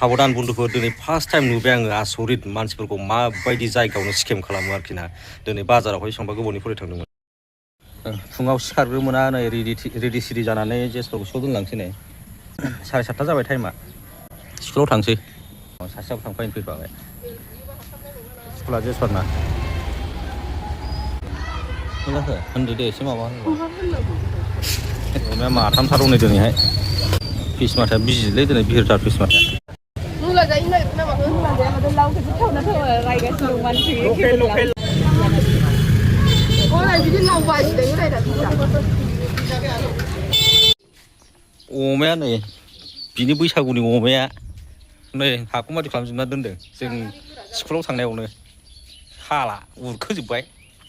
साबधान बन्धुफोर दिनै first time नुबाय आङो आसरित मानसिफोरखौ माबायदि जायगायावनो स्केम खालामो आरोखि ना दिनै बाजारावहाय संबा गोबावनिफ्राय थांदोंमोन फुङाव सिखारग्रोमोना नै रेडि सिडि जानानै जेसफोरखौ स' दोनलांसै नै 7:30 जाबाय टाइमा स्कुलाव थांसै सासेयाबो थांफायनो फैफाबाय स्कुला जेसफोरना होनदो दे एसे माबा अमाया माथामथार दं नै दिनैहाय फिस माथाया बिजिलै दिनै बिहिरथार फिस माथाया अमाया नै बिनि बैसागुनि अमाया नै हाखौ मादि खालामजोबना दोनदों जों स्कुलाव थांनायावनो हाला उरखोजोब्बाय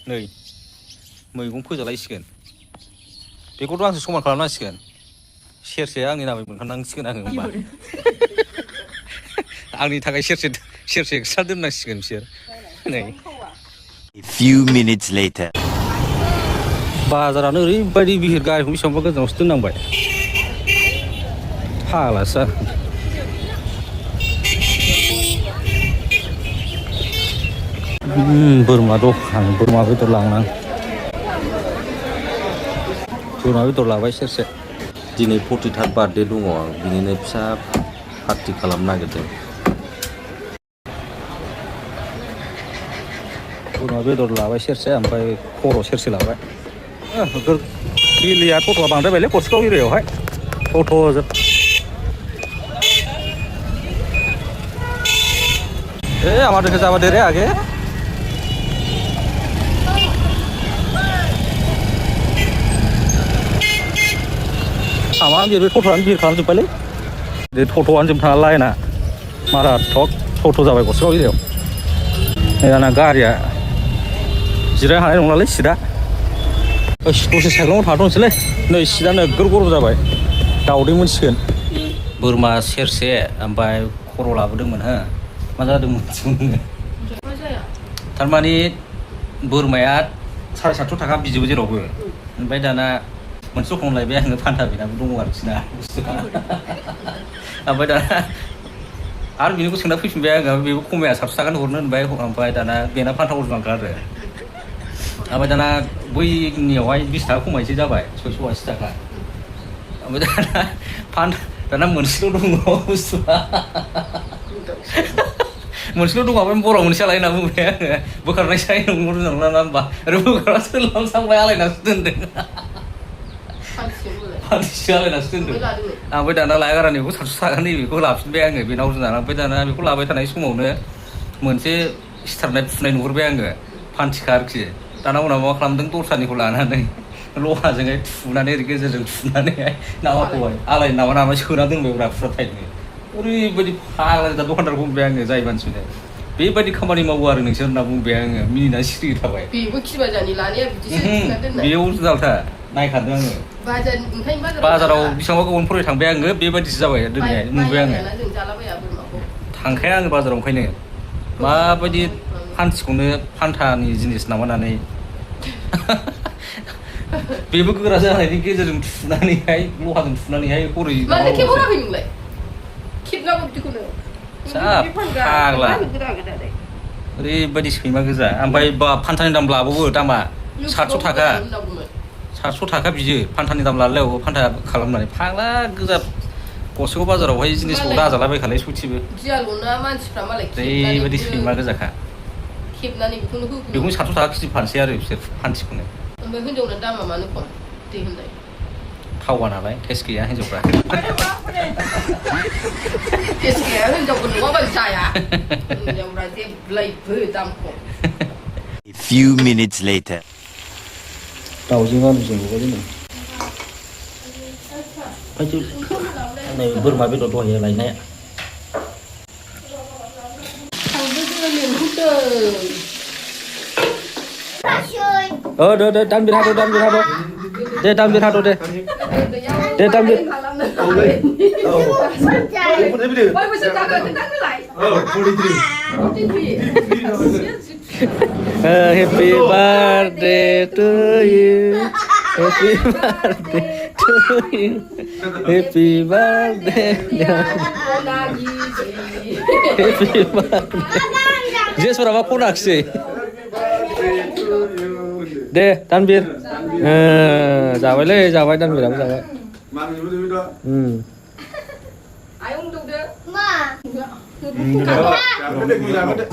नै मैगं फोजालायसिगोन बेखौथ' आंसो समान खालामनांसिगोन सेरसेया आंनि नामै मोनखानांसिगोन आङो होमबा आंनि थाखाय सेरसे एक्सट्रा दोननांसिगोन बिसोर नै A few minutes later बाजारानो ओरैबायदि बिहिर गारिखौ बेसेबांबा गोजानावसो दोननांबाय फाग्लासो बोरमा दखान बोरमा बेदर लांनां बोरमा बेदर लाबाय सेरसे दिनै 43 बार्थडे दङ बिनिनो फिसा पार्टि खालामनो नागिरदों बोरमा बेदर लाबाय सेरसे ओमफ्राय खर' सेरसे लाबाय बिलिया टट'आ बांद्रायबायलै गरसिगाव एरियायावहाय टट'जोब আমার দেখে যাবা দে রে আগে আমার बिर टट'आनो बिर खालामजोब्बायलै बे टट'आनो जोबथाना लाइना मारा टट' जाबाय गरसिगाव एरियायाव दाना गारिया जिरायनो हानाय नंलालै सिदा दसे साइकेलाव थाथ'नोसैलै नै सिदा नोगोर गरम जाबाय दावदै मोनसिगोन बोरमा सेरसे ओमफ्राय खर' लाबोदोंमोन हो मा जादोंमोन थारमाने बोरमाया 750 थाखा बिजोबो जेरावबो ओमफ्राय दाना मोनसे दखानाव लायबाय आङो फान्था बेनाबो दङ आरोखि ना बुस्थुआ ओमफ्राय दाना आरो बिनिखौ सोंना फैफिनबाय आङो बेबो खमाया 700 थाखानि हरनो होनबाय ओमफ्राय दाना बेना फान्था हरनांगौ आरो ओमफ्राय दाना बैनियावहाय 20 थाखा खमायसै जाबाय 680 थाखा ओमफ्राय दाना मोनसेल' दङ बुस्थुआ मोनसेल' दङ ओमफ्राय बराव मोनसे आलायना बुंबाय आङो बोखारनायसै नंगौ नंला ना होमबा आरो बोखारना सोलांसांबाय आलायनासो दोनदों फानसेसो आलायनासो दोनदों ओमफ्राय दाना लायगारानिखौ 700 थाखा नैबेखौ लाफिनबाय आङो बेनाव रुनानै ओमफ्राय दाना बेखौ लाबाय थानाय समावनो मोनसे सिथारनाय फुनाय नुहुरबाय आङो फान्थिखा आरोखि दाना उनाव मा खालामदों दस्रानिखौ लानानै लहाजोंहाय थुनानै ओरै गेजेरजों थुनानैहाय नामाखौहाय आलायनो नामा सोना दोनबाय ब्रा फुरा टाइटनो ओरैबायदि फाग्ला दा दखानदारखौ बुंबाय आङो जाय मानसिनो बेबायदि खामानि मावो आरो नोंसोर होनना बुंबाय आङो मिनिनानै सिरि थाबाय बेबो खिबाजानि लानाया बिदिसो थुना दोननाय बेयाव जालथा नायखादों आङो बाजाराव बेसेबांबा गोबावनिफ्राय थांबाय आङो बेबायदिसो जाबाय दिनैहाय नुबाय आङो थांखाया आङो बाजाराव ओंखायनो माबायदि फान्थिखौनो फान्थानि जिनिस नामानानै बेबो गोरा जानायनि गेजेरजों थुनानैहाय लहाजों थुनानैहाय हरै मानो खेबहराखै नोंलाय खेबनांगौ बिदिखौनो फाग्ला ओरैबायदि सैमा गोजा ओमफ्राय फान्थानि दाम लाबावो दामा 700 थाखा 700 थाखा बियो फान्थानि दाम लालायावबो फान्था खालामनानै फाग्ला गोजा गरसिगाव बाजारावहाय जिनिसखौ दाजालाबायखालाय सथिबो ओरैबायदि सैमा गोजाखा खेबनानै बेखौनो 700 थाखा केजि फानसै आरो बिसोर फान्थिखौनो ओमफ्राय हिनजावना दामा मानो खम दै होनलाय थावा नालाय टेस्ट गैया हिनजावफ्रा टेस्ट गैया हिनजावफोर नङाबा जाया हिनजावफ्रा जेब्लायबो दाम खम A few minutes later दाउजों आलुजों लगायदों नै बोरमा बेदर दहाय लायनाया दे दामबिर हादो दे दामबिर हादो दे दामबिर Happy birthday to you Happy birthday to you. Happy birthday. Happy birthday. Dia suara apa konak sih? Deh, Tanbir. Jawa le, Jawa Tanbir apa Jawa? Ai ung đâu đó. Mà. Dạ, quyết định là quyết định.